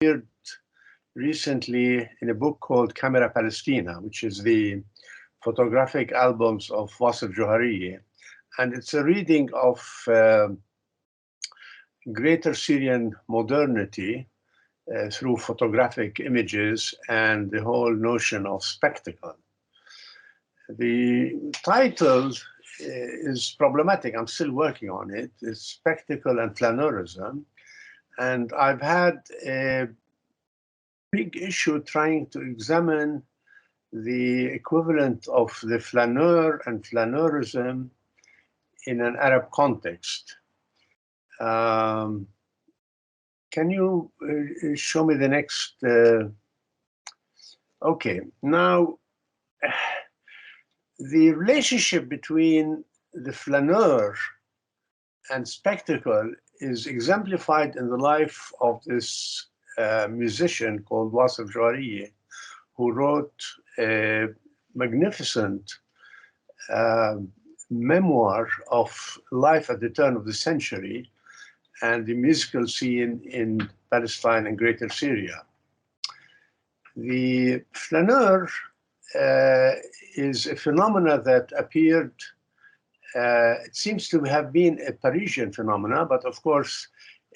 appeared recently in a book called Camera Palestina, which is the photographic albums of Wasef Johariye. And it's a reading of greater Syrian modernity through photographic images and the whole notion of spectacle. The title is problematic. I'm still working on it. It's Spectacle and Flaneurism. And I've had a big issue trying to examine the equivalent of the flaneur and flaneurism in an Arab context. Can you show me the next? Okay, now the relationship between the flaneur and spectacle is exemplified in the life of this musician called Wasef Johariye, who wrote a magnificent memoir of life at the turn of the century and the musical scene in Palestine and Greater Syria. The flaneur is a phenomena that appeared, it seems to have been a Parisian phenomena, but of course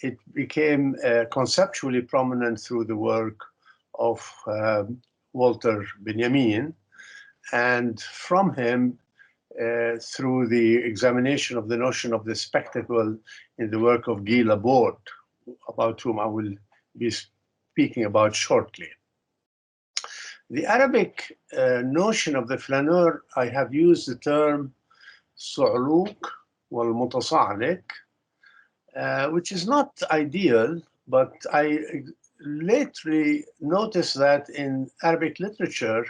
it became conceptually prominent through the work of Walter Benjamin, and from him through the examination of the notion of the spectacle in the work of Guy Laborde, about whom I will be speaking about shortly. The Arabic notion of the flaneur, I have used the term su'luq wal mutasa'liq, which is not ideal, but I lately noticed that in Arabic literature,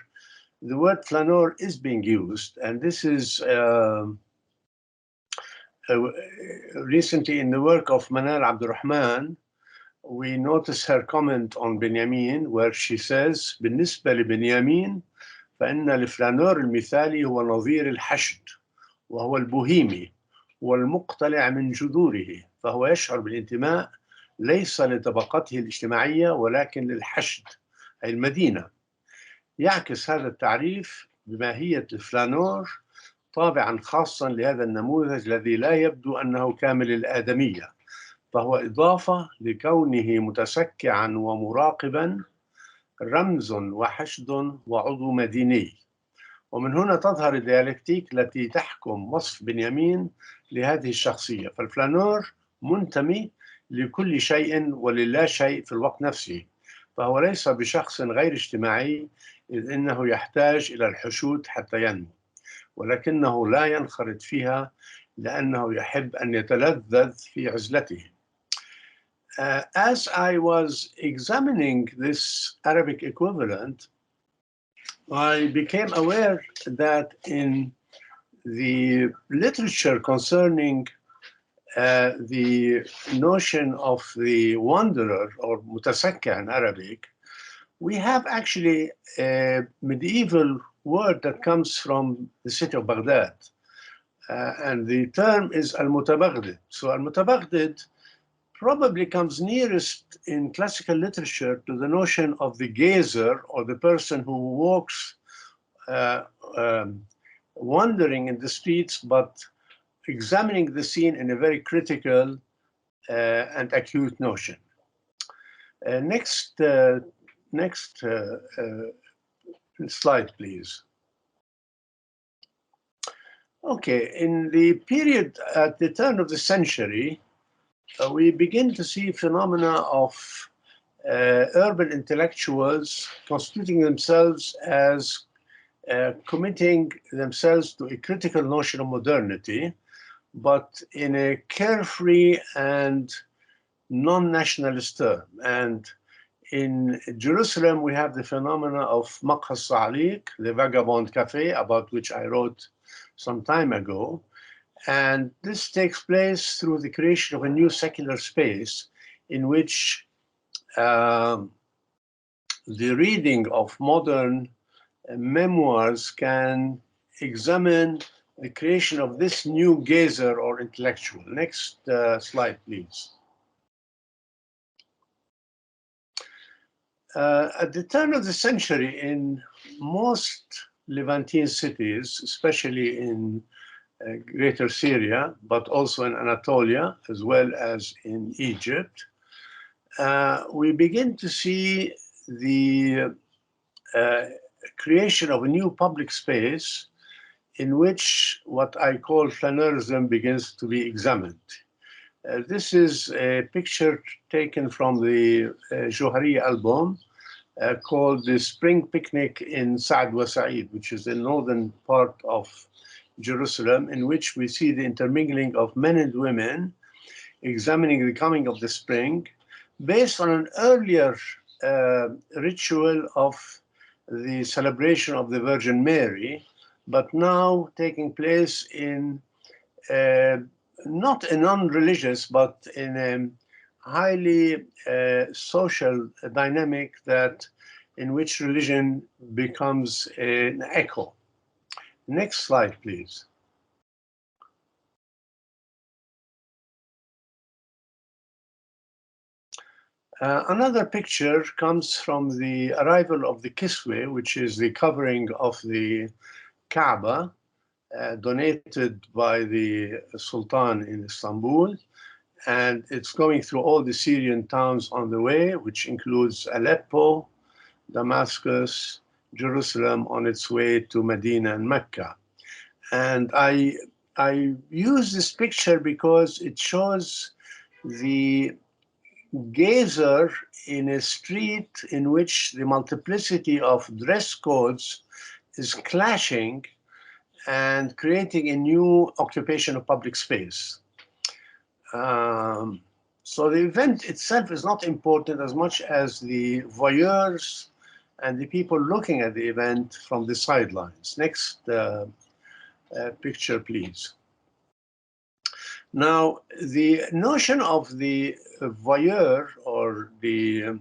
the word flaneur is being used, and this is recently in the work of Manal Abdurrahman. We notice her comment on Benjamin, where she says, بالنسبة لبنيامين فإن الفلانور المثالي هو نظير الحشد وهو البوهيمي والمقتلع من جذوره، فهو يشعر بالانتماء ليس لطبقته الاجتماعية ولكن للحشد أي المدينة. يعكس هذا التعريف بماهية الفلانور طابعا خاصا لهذا النموذج الذي لا يبدو أنه كامل الآدمية، فهو إضافة لكونه متسكعا ومراقبا، رمز وحشد وعضو مديني. ومن هنا تظهر الديالكتيك التي تحكم وصف بنيامين لهذه الشخصية. فالفلانور منتمي لكل شيء وللا شيء في الوقت نفسه، فهو ليس بشخص غير اجتماعي إذ إنه يحتاج إلى الحشود حتى ينمو، ولكنه لا ينخرط فيها لأنه يحب أن يتلذذ في عزلته. As I was examining this Arabic equivalent, I became aware that in the literature concerning the notion of the wanderer, or mutasakka in Arabic, we have actually a medieval word that comes from the city of Baghdad. And the term is al-mutabaghdid. So al-mutabaghdid probably comes nearest in classical literature to the notion of the gazer, or the person who walks wandering in the streets, but examining the scene in a very critical and acute notion. Next slide, please. Okay, in the period at the turn of the century, we begin to see phenomena of urban intellectuals constituting themselves as committing themselves to a critical notion of modernity, but in a carefree and non-nationalist term. And in Jerusalem, we have the phenomena of Maqha Sa'liq, the vagabond cafe, about which I wrote some time ago. And this takes place through the creation of a new secular space in which the reading of modern memoirs can examine the creation of this new gazer or intellectual. Next slide, please. At the turn of the century, in most Levantine cities, especially in Greater Syria, but also in Anatolia, as well as in Egypt, we begin to see the creation of a new public space in which what I call flaneurism begins to be examined. This is a picture taken from the Johari album called The Spring Picnic in Sa'd wa Sa'id, which is the northern part of Jerusalem, in which we see the intermingling of men and women examining the coming of the spring based on an earlier ritual of the celebration of the Virgin Mary, but now taking place in not a non-religious, but in a highly social dynamic that in which religion becomes an echo. Next slide, please. Another picture comes from the arrival of the kisweh, which is the covering of the Kaaba, donated by the Sultan in Istanbul. And it's going through all the Syrian towns on the way, which includes Aleppo, Damascus, Jerusalem on its way to Medina and Mecca. And I use this picture because it shows the gazer in a street in which the multiplicity of dress codes is clashing and creating a new occupation of public space. So the event itself is not important as much as the voyeurs and the people looking at the event from the sidelines. Next picture, please. Now, the notion of the voyeur or the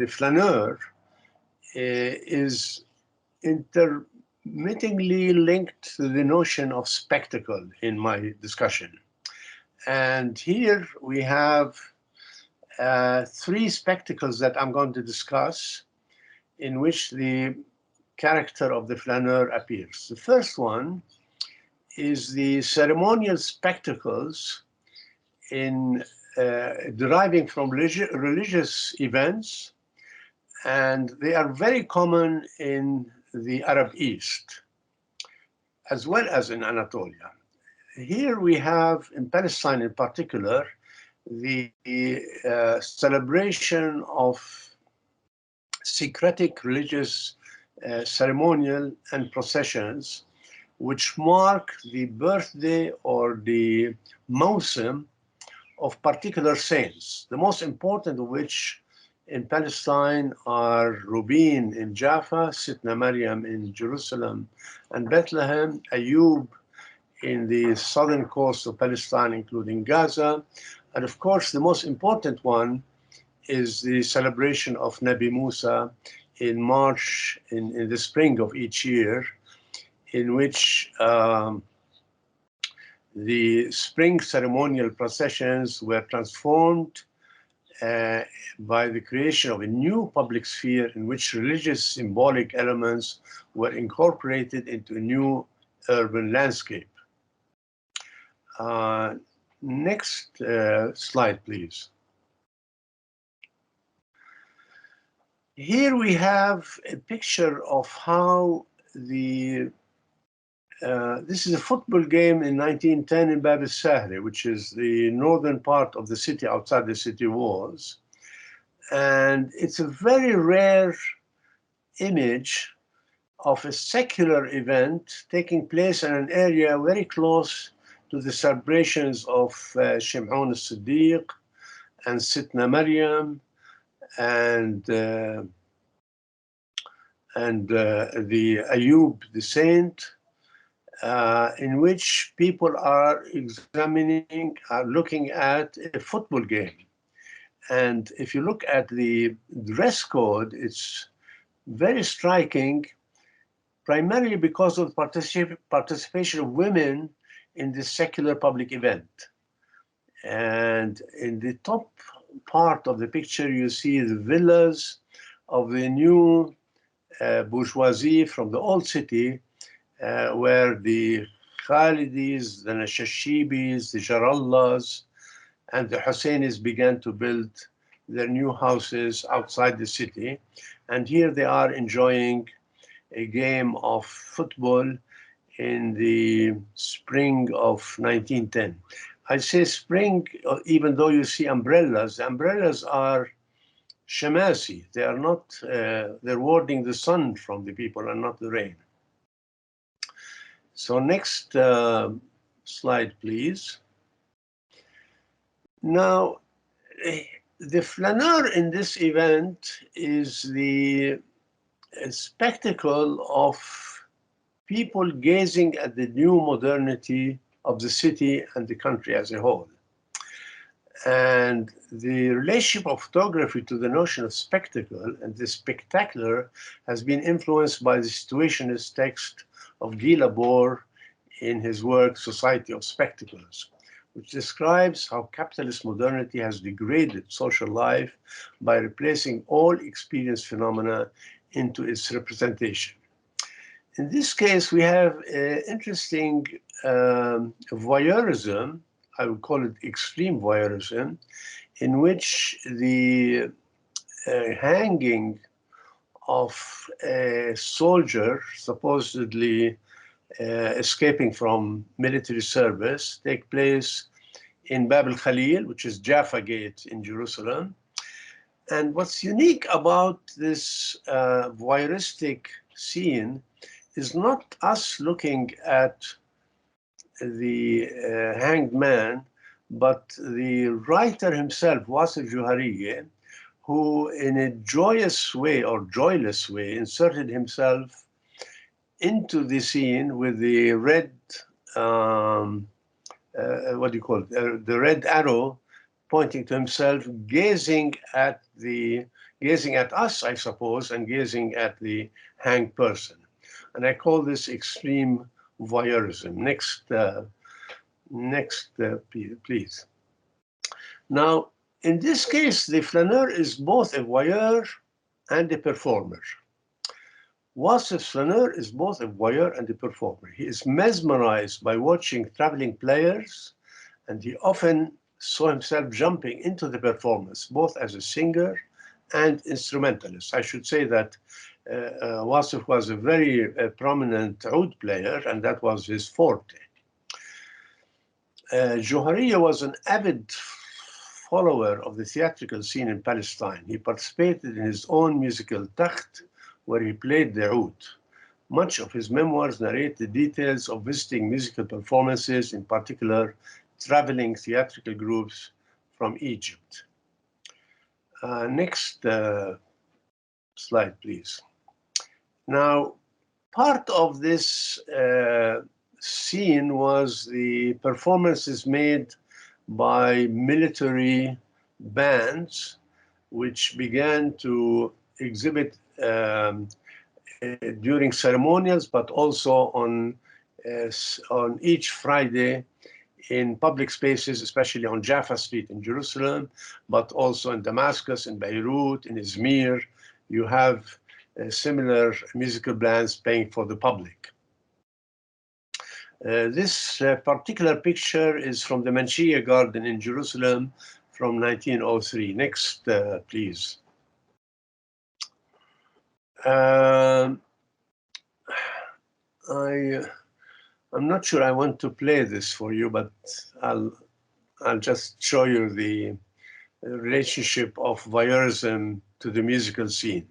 flaneur is intermittently linked to the notion of spectacle in my discussion. And here we have three spectacles that I'm going to discuss in which the character of the flaneur appears. The first one is the ceremonial spectacles in deriving from religious events, and they are very common in the Arab East, as well as in Anatolia. Here we have, in Palestine in particular, the celebration of syncretic religious ceremonial and processions which mark the birthday or the mawsim of particular saints, the most important of which in Palestine are Rubin in Jaffa, Sitna Maryam in Jerusalem and Bethlehem, Ayub in the southern coast of Palestine, including Gaza, and of course the most important one is the celebration of Nabi Musa in March, in the spring of each year, in which the spring ceremonial processions were transformed by the creation of a new public sphere in which religious symbolic elements were incorporated into a new urban landscape. Next slide, please. Here we have a picture of how this is a football game in 1910 in Bab al-Sahri, which is the northern part of the city outside the city walls. And it's a very rare image of a secular event taking place in an area very close to the celebrations of Shim'on al-Siddiq and Sitna Maryam and the Ayub, the saint, in which people are looking at a football game. And if you look at the dress code, it's very striking, primarily because of participation of women in this secular public event. And in the top part of the picture, you see the villas of the new bourgeoisie from the old city, where the Khalidis, the Nashashibis, the Jarallas, and the Husseinis began to build their new houses outside the city. And here they are enjoying a game of football in the spring of 1910. I say spring, even though you see umbrellas. The umbrellas are shamasi. They are not, they're warding the sun from the people and not the rain. So next slide, please. Now, the flaneur in this event is the spectacle of people gazing at the new modernity of the city and the country as a whole. And the relationship of photography to the notion of spectacle and the spectacular has been influenced by the situationist text of Guy Laborde in his work Society of Spectacles, which describes how capitalist modernity has degraded social life by replacing all experienced phenomena into its representation. In this case, we have interesting voyeurism, I would call it extreme voyeurism, in which the hanging of a soldier supposedly escaping from military service take place in Bab al-Khalil, which is Jaffa Gate in Jerusalem. And what's unique about this voyeuristic scene is not us looking at the hanged man, but the writer himself, Wasif Juhariye, who in a joyous way or joyless way inserted himself into the scene with the red, what do you call it, the red arrow pointing to himself, gazing at us, I suppose, and gazing at the hanged person. And I call this extreme voyeurism. Next, please. Now, in this case, the flaneur is both a voyeur and a performer. Wasif's flaneur is both a voyeur and a performer. He is mesmerized by watching traveling players, and he often saw himself jumping into the performance, both as a singer and instrumentalist. I should say that Wasif was a very prominent oud player, and that was his forte. Juhariye was an avid follower of the theatrical scene in Palestine. He participated in his own musical Takht, where he played the oud. Much of his memoirs narrate the details of visiting musical performances, in particular traveling theatrical groups from Egypt. Next slide, please. Now, part of this scene was the performances made by military bands, which began to exhibit during ceremonials, but also on each Friday in public spaces, especially on Jaffa Street in Jerusalem, but also in Damascus, in Beirut, in Izmir. You have similar musical bands playing for the public. This particular picture is from the Manshia Garden in Jerusalem from 1903. Next, please. I'm not sure I want to play this for you, but I'll just show you the relationship of voyeurism to the musical scene.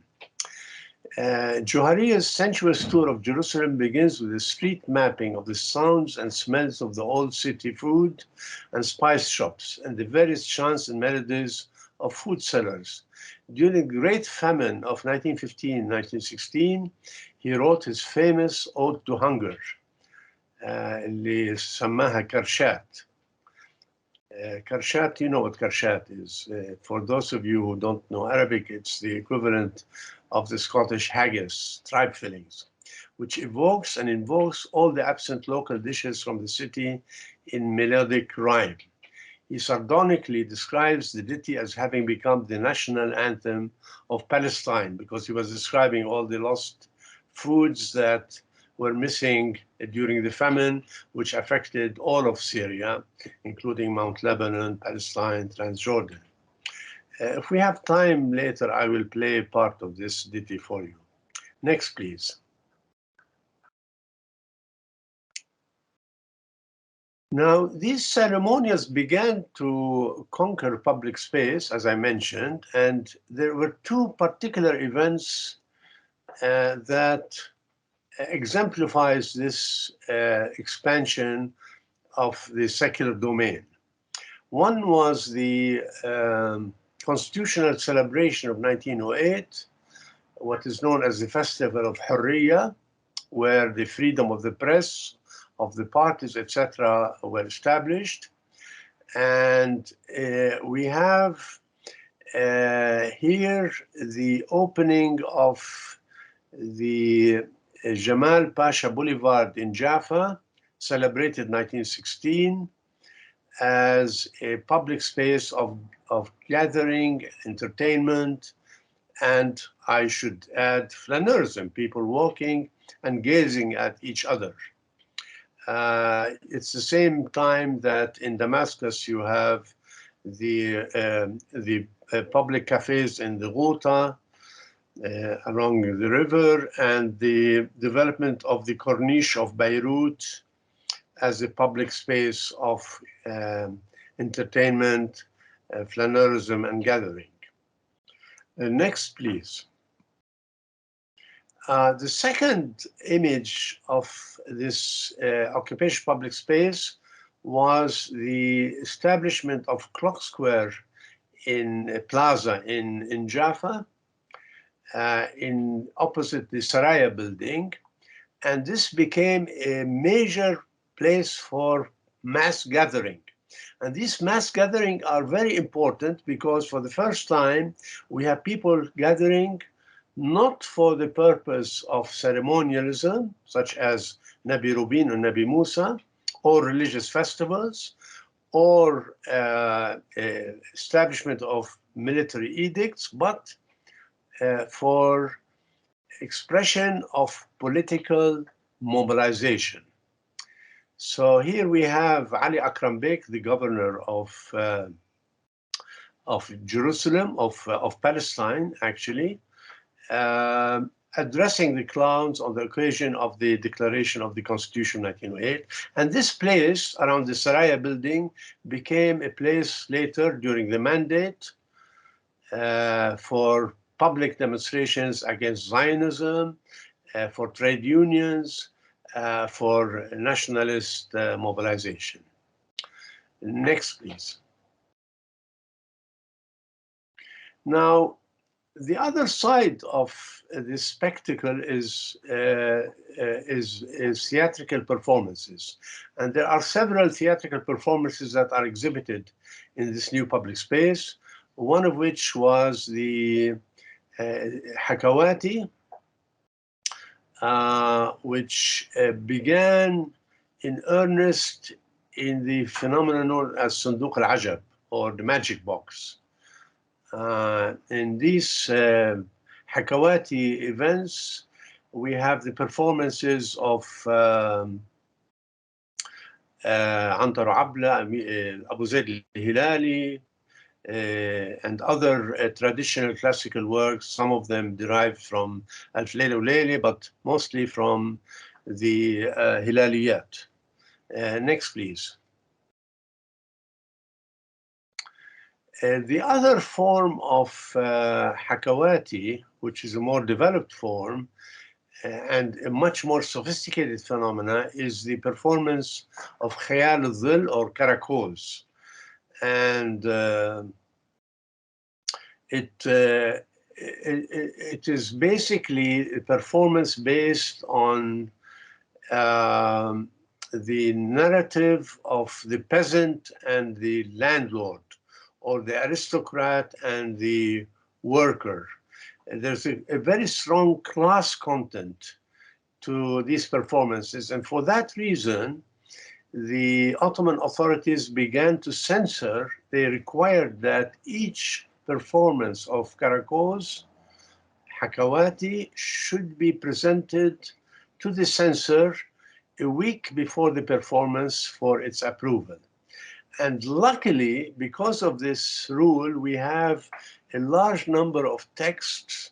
Juhariye's sensuous tour of Jerusalem begins with a street mapping of the sounds and smells of the old city food and spice shops and the various chants and melodies of food sellers. During the Great Famine of 1915-1916, he wrote his famous Ode to Hunger, اللي سماها كرشات. Karshat, you know what karshat is. For those of you who don't know Arabic, it's the equivalent of the Scottish haggis, tripe fillings, which evokes and invokes all the absent local dishes from the city in melodic rhyme. he sardonically describes the ditty as having become the national anthem of Palestine, because he was describing all the lost foods that were missing during the famine, which affected all of Syria, including Mount Lebanon, Palestine, Transjordan. If we have time later, I will play part of this ditty for you. Next, please. Now, these ceremonials began to conquer public space, as I mentioned, and there were two particular events that exemplifies this expansion of the secular domain. One was the constitutional celebration of 1908, what is known as the Festival of Hurriya, where the freedom of the press, of the parties, etc., were established. And we have here the opening of the Jamal Pasha Boulevard in Jaffa, celebrated 1916, as a public space of gathering, entertainment, and I should add flaneurism, people walking and gazing at each other. It's the same time that in Damascus you have the public cafes in the Ghouta along the river, and the development of the Corniche of Beirut as a public space of entertainment, flaneurism, and gathering. Next, please. The second image of this occupation public space was the establishment of Clock Square in a plaza in Jaffa, in opposite the Saraya building. And this became a major place for mass gathering. And these mass gatherings are very important because for the first time, we have people gathering not for the purpose of ceremonialism, such as Nabi Rubin or Nabi Musa, or religious festivals, or establishment of military edicts, but for expression of political mobilization. So here we have Ali Akram Bek, the governor of Jerusalem, of Palestine, actually, addressing the crowds on the occasion of the declaration of the Constitution 1908. And this place around the Saraya building became a place later during the mandate for public demonstrations against Zionism, for trade unions, for nationalist mobilization. Next, please. Now, the other side of this spectacle is theatrical performances. And there are several theatrical performances that are exhibited in this new public space, one of which was the Hakawati, which began in earnest in the phenomenon known as Sunduq al-Ajab, or the magic box. In these Hakawati events, we have the performances of Antar Abla, Abu Zayd al-Hilali, and other traditional classical works, some of them derived from Alf Layla wa Layla, but mostly from the Hilaliyat. Next, please. The other form of Hakawati, which is a more developed form and a much more sophisticated phenomena, is the performance of Khayal al-Dhil, or caracoles. And it is basically a performance based on the narrative of the peasant and the landlord, or the aristocrat and the worker. There's a very strong class content to these performances. And for that reason, the Ottoman authorities began to censor. They required that each performance of Karakoz, Hakawati, should be presented to the censor a week before the performance for its approval. And luckily, because of this rule, we have a large number of texts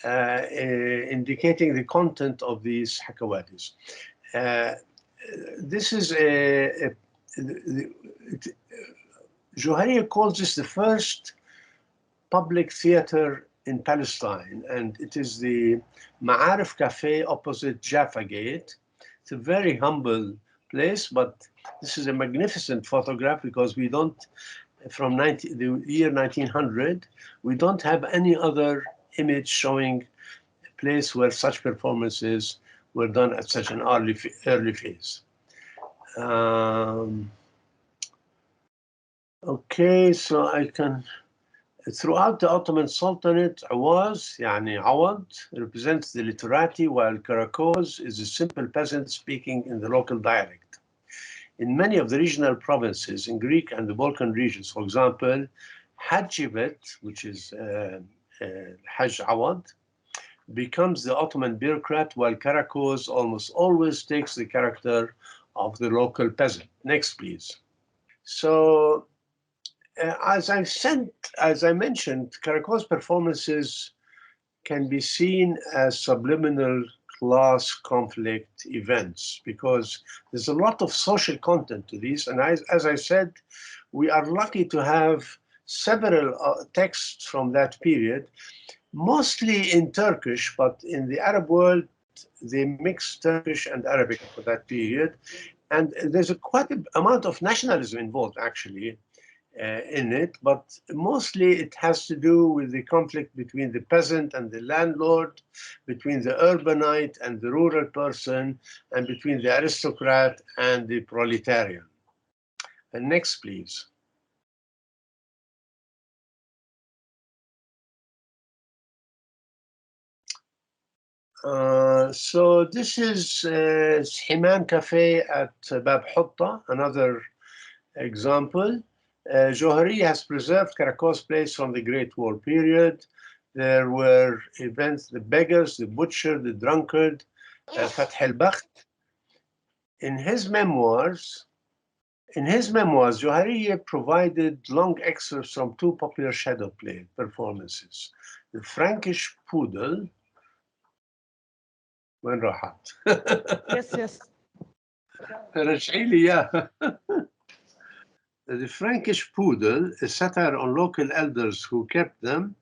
indicating the content of these Hakawatis. This is Johariya calls this the first public theater in Palestine, and it is the Ma'arif Cafe opposite Jaffa Gate. It's a very humble place, but this is a magnificent photograph because we don't, from the year 1900, we don't have any other image showing a place where such performances were done at such an early phase. Okay, so I can, throughout the Ottoman Sultanate, Awaz, Awad, represents the literati, while Karakoz is a simple peasant speaking in the local dialect. In many of the regional provinces, in Greek and the Balkan regions, for example, Hajibet, which is Haj Awad, becomes the Ottoman bureaucrat, while Karakoz almost always takes the character of the local peasant. Next, please. So, as I mentioned, Karakoz performances can be seen as subliminal class conflict events because there's a lot of social content to these. And as I said, we are lucky to have several texts from that period, mostly in Turkish, but in the Arab world, they mix Turkish and Arabic for that period. And there's quite an amount of nationalism involved, actually, in it, but mostly it has to do with the conflict between the peasant and the landlord, between the urbanite and the rural person, and between the aristocrat and the proletarian. And next, please. So this is Himan Cafe at Bab Hutta, another example. Johari has preserved Karakoz place from the Great War period. There were events, the beggars, the butcher, the drunkard, Fath al-Bakht. In his memoirs, Johari provided long excerpts from two popular shadow play performances. The Frankish Poodle, وين راحت؟ Yes. رجعي لي إياها. The Frankish Poodle, a satire on local elders who kept them,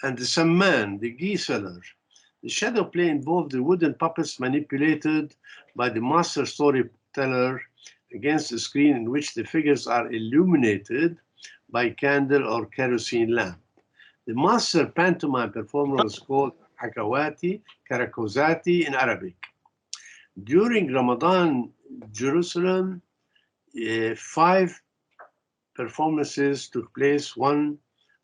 and the Samman, the ghee seller. The shadow play involved the wooden puppets manipulated by the master storyteller against the screen, in which the figures are illuminated by candle or kerosene lamp. The master pantomime performer was called Hakawati, Karakozati in Arabic. During Ramadan, Jerusalem, 5 performances took place 1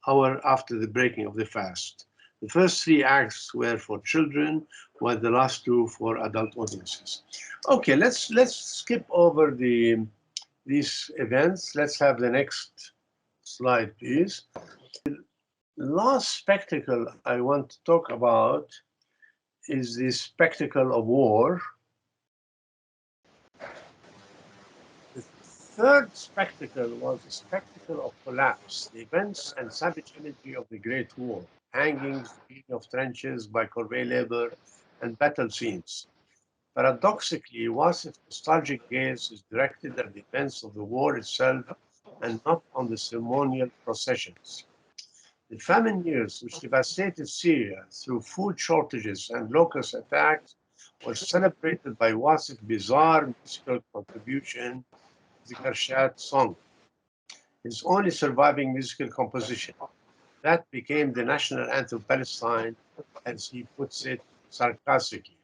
hour after the breaking of the fast. The first 3 acts were for children, while the last 2 for adult audiences. Okay, let's skip over these events. Let's have the next slide, please. The last spectacle I want to talk about is the spectacle of war. The third spectacle was a spectacle of collapse, the events and savage imagery of the Great War, hangings, digging of trenches by corvée labor, and battle scenes. Paradoxically, Wasif's nostalgic gaze is directed at the events of the war itself and not on the ceremonial processions. The famine years which devastated Syria through food shortages and locust attacks were celebrated by Wasif's bizarre musical contribution, the Karshat song, his only surviving musical composition. That became the national anthem of Palestine, as he puts it sarcastically.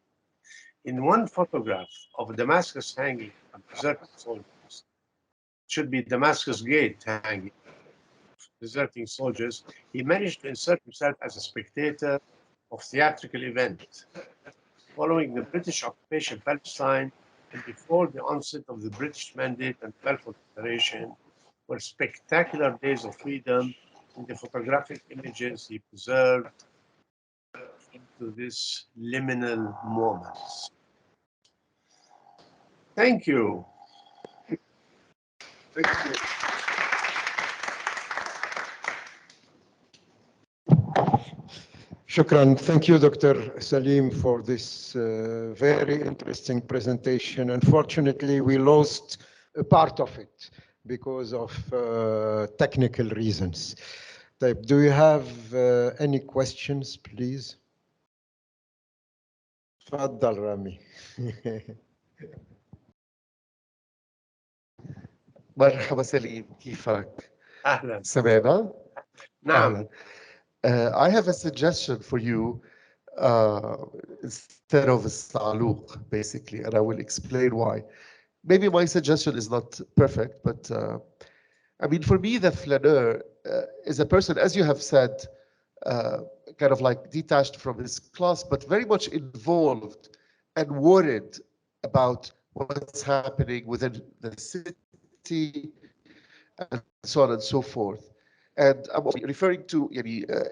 In one photograph of Damascus hanging on deserting soldiers, it should be Damascus Gate hanging, deserting soldiers, he managed to insert himself as a spectator of theatrical event. Following the British occupation of Palestine, and before the onset of the British Mandate and Balfour Declaration were spectacular days of freedom in the photographic images he preserved into this liminal moments. Thank you. Thank you. Shukran. Thank you, Dr. Salim, for this very interesting presentation. Unfortunately, we lost a part of it because of technical reasons. Do you have any questions, please? تفضل رامي. مرحبا سليم، كيفك؟ أهلا. سمعنا؟ نعم. أهلا. I have a suggestion for you instead of a saluk, basically, and I will explain why. Maybe my suggestion is not perfect, but I mean, for me, the flaneur is a person, as you have said, kind of like detached from his class, but very much involved and worried about what's happening within the city and so on and so forth. And I'm referring to,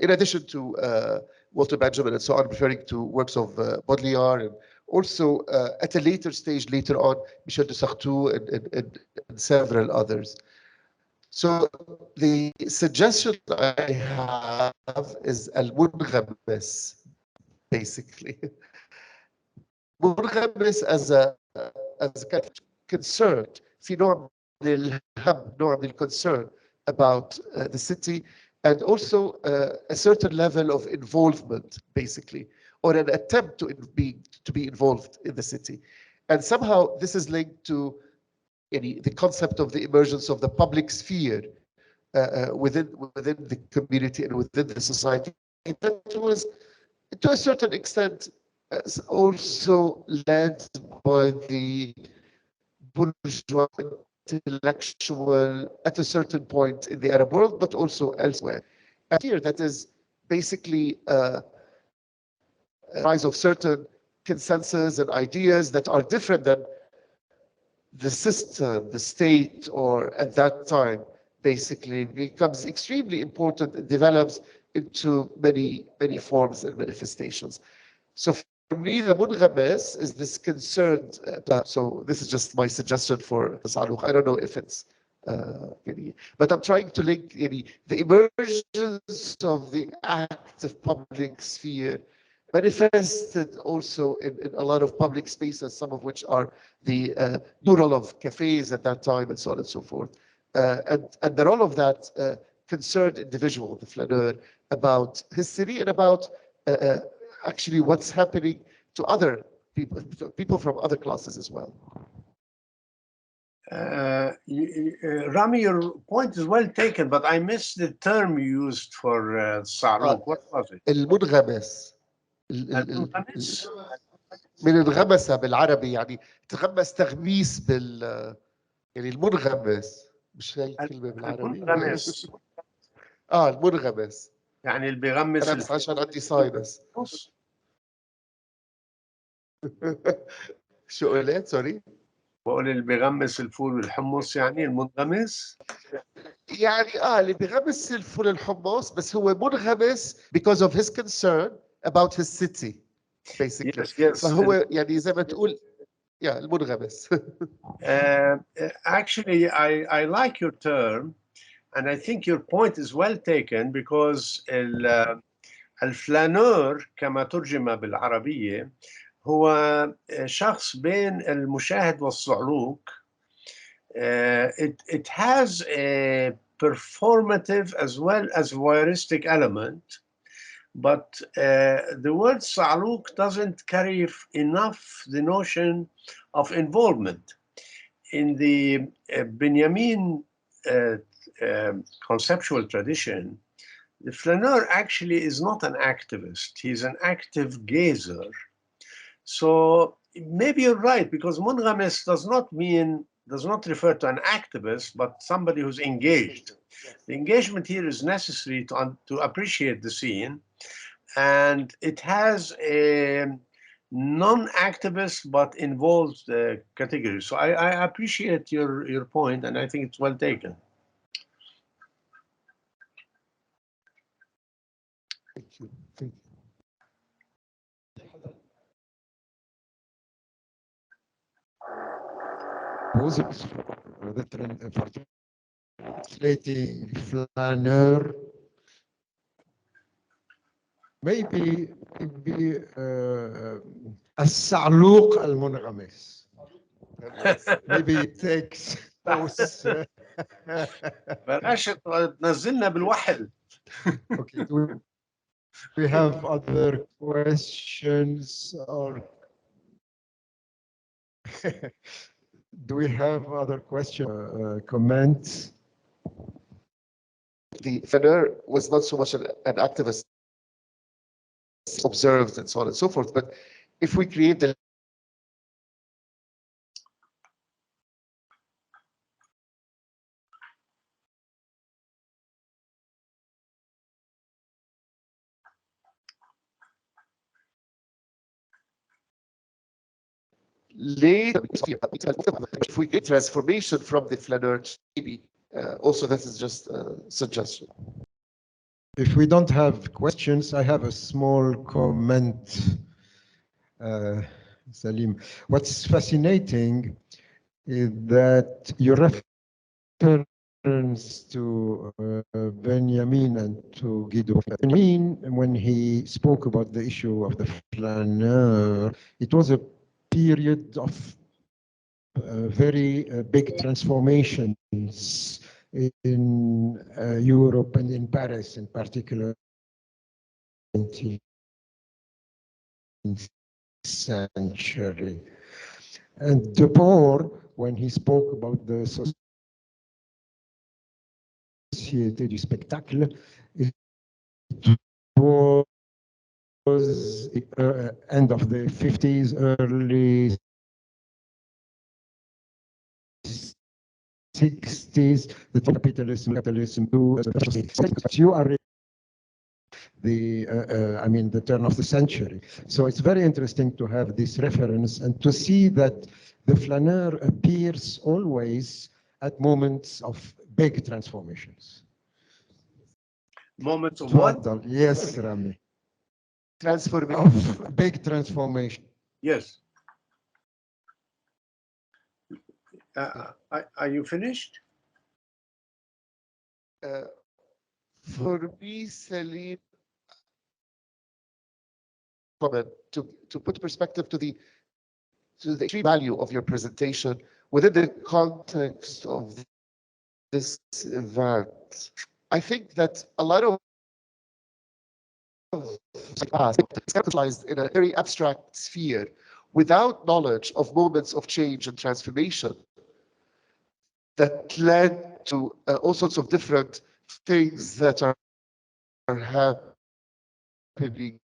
in addition to Walter Benjamin and so on, referring to works of Baudelaire, and also at a later stage, later on, Michel de Sartoux and several others. So the suggestion I have is al-munghambis, basically. Munghambis as a kind of concerned, في نوع من الهم, نوع من concern about the city, and also a certain level of involvement, basically, or an attempt to be involved in the city. And somehow this is linked to the concept of the emergence of the public sphere within the community and within the society. That was, to a certain extent, also led by the bourgeois intellectual at a certain point in the Arab world, but also elsewhere. And here, that is basically a rise of certain consensus and ideas that are different than the system, the state, or at that time, basically becomes extremely important and develops into many, many forms and manifestations. So for me, the munghambis is this concerned, so this is just my suggestion for Saluk. I don't know if it's, but I'm trying to link the emergence of the active public sphere manifested also in a lot of public spaces, some of which are the mural of cafes at that time and so on and so forth. And the role of that concerned individual, the flaneur, about his city and about actually what's happening to other people from other classes as well. Rami, your point is well taken, but I missed the term you used for Saluk. What was it? المنغمس. المنغمس. من الغمسة بالعربي، يعني تغمس تغميس يعني المنغمس، مش هي الكلمة بالعربي؟ المنغمس. المنغمس. يعني اللي بيغمس أنا بس عشان عندي ساينس. شو قلت؟ سوري؟ بقول اللي بيغمس الفول والحمص، يعني المنغمس. يعني اللي بيغمس الفول الحمص، بس هو منغمس because of his concern about his city, basically. Yes. فهو يعني زي ما تقول المنغمس. Actually, I like your term, and I think your point is well taken, because الفلانور كما ترجم بالعربية هو شخص بين المشاهد والصعلوك. It has a performative as well as voyeuristic element, but the word صعلوك doesn't carry enough the notion of involvement. In the Benjamin conceptual tradition, the flaneur actually is not an activist. He's an active gazer. So maybe you're right, because munghambis does not refer to an activist, but somebody who's engaged. The engagement here is necessary to appreciate the scene, and it has non-activist but involved category. So I appreciate your point, and I think it's well taken. Thank you. Thank you. The translating flaneur, maybe الصعلوق المنغمس. Maybe it takes those. بلاش تنزلنا بالوحل. Okay. Do we have other questions or do we have other questions, comments? The flaneur was not so much an activist observed and so on and so forth, but if we create the later, if we get transformation from the flaneur, maybe also that is just a suggestion. If we don't have questions, I have a small comment, Salim. What's fascinating is that your reference to Benjamin and to Guido. Benjamin, when he spoke about the issue of the flaneur, it was a period of very big transformations in Europe and in Paris in particular. 19th century. And De Boer, when he spoke about the Société du Spectacle, it was end of the 50s, early 60s, the capitalism, you are the turn of the century. So it's very interesting to have this reference and to see that the flaneur appears always at moments of big transformations. Moments of what? Yes, Rami. Transformation. Of big transformation. Yes. Are you finished? For me, Salim, to put perspective to the extreme value of your presentation within the context of this event, I think that a lot of capitalized in a very abstract sphere without knowledge of moments of change and transformation that led to all sorts of different things that are happening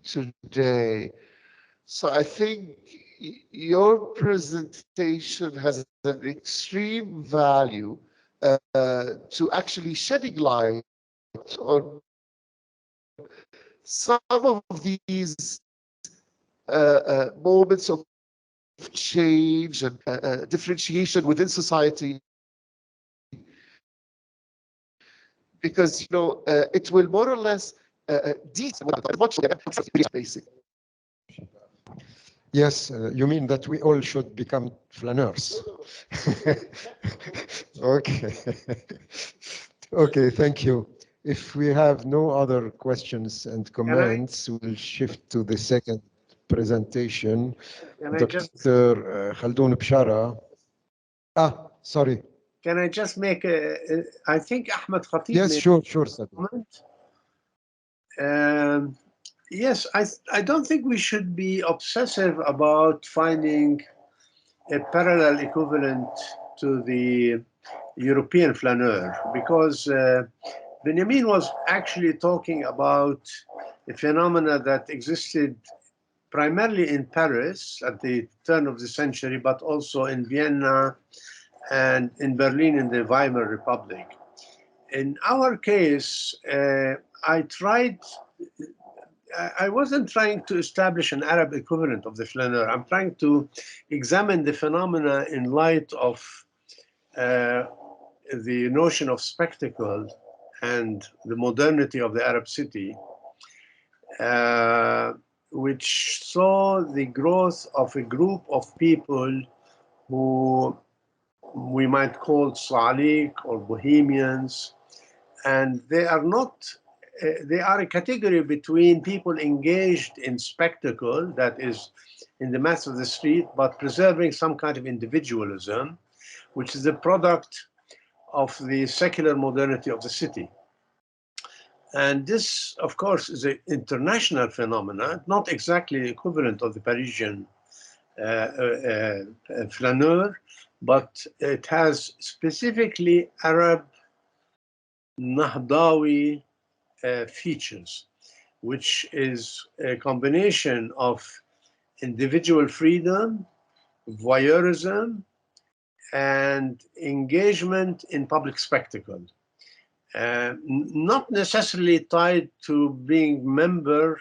today. So I think your presentation has an extreme value to actually shedding light on some of these moments of change and differentiation within society, because it will more or less basic. Yes, you mean that we all should become flaneurs. Okay. Okay, thank you. If we have no other questions and comments, we'll shift to the second presentation. Dr. Khaldoun Bshara. Sorry. Can I just make I think Ahmed Khatib. Yes, sure, comment. Yes, I don't think we should be obsessive about finding a parallel equivalent to the European flaneur, because Benjamin was actually talking about a phenomena that existed primarily in Paris at the turn of the century, but also in Vienna and in Berlin in the Weimar Republic. In our case, I tried I wasn't trying to establish an Arab equivalent of the flaneur. I'm trying to examine the phenomena in light of the notion of spectacle and the modernity of the Arab city, which saw the growth of a group of people who we might call Salik or Bohemians, and they are not, they are a category between people engaged in spectacle, that is in the mass of the street, but preserving some kind of individualism, which is the product of the secular modernity of the city. And this, of course, is an international phenomenon, not exactly the equivalent of the Parisian flaneur, but it has specifically Arab Nahdawi features, which is a combination of individual freedom, voyeurism, and engagement in public spectacle. Not necessarily tied to being member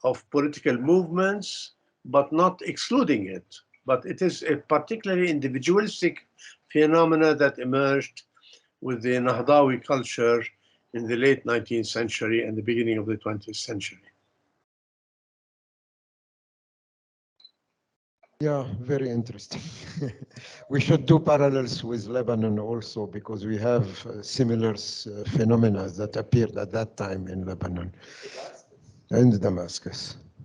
of political movements, but not excluding it. But it is a particularly individualistic phenomena that emerged with the Nahdawi culture in the late 19th century and the beginning of the 20th century. Yeah, very interesting. We should do parallels with Lebanon also, because we have similar phenomena that appeared at that time in Lebanon and Damascus.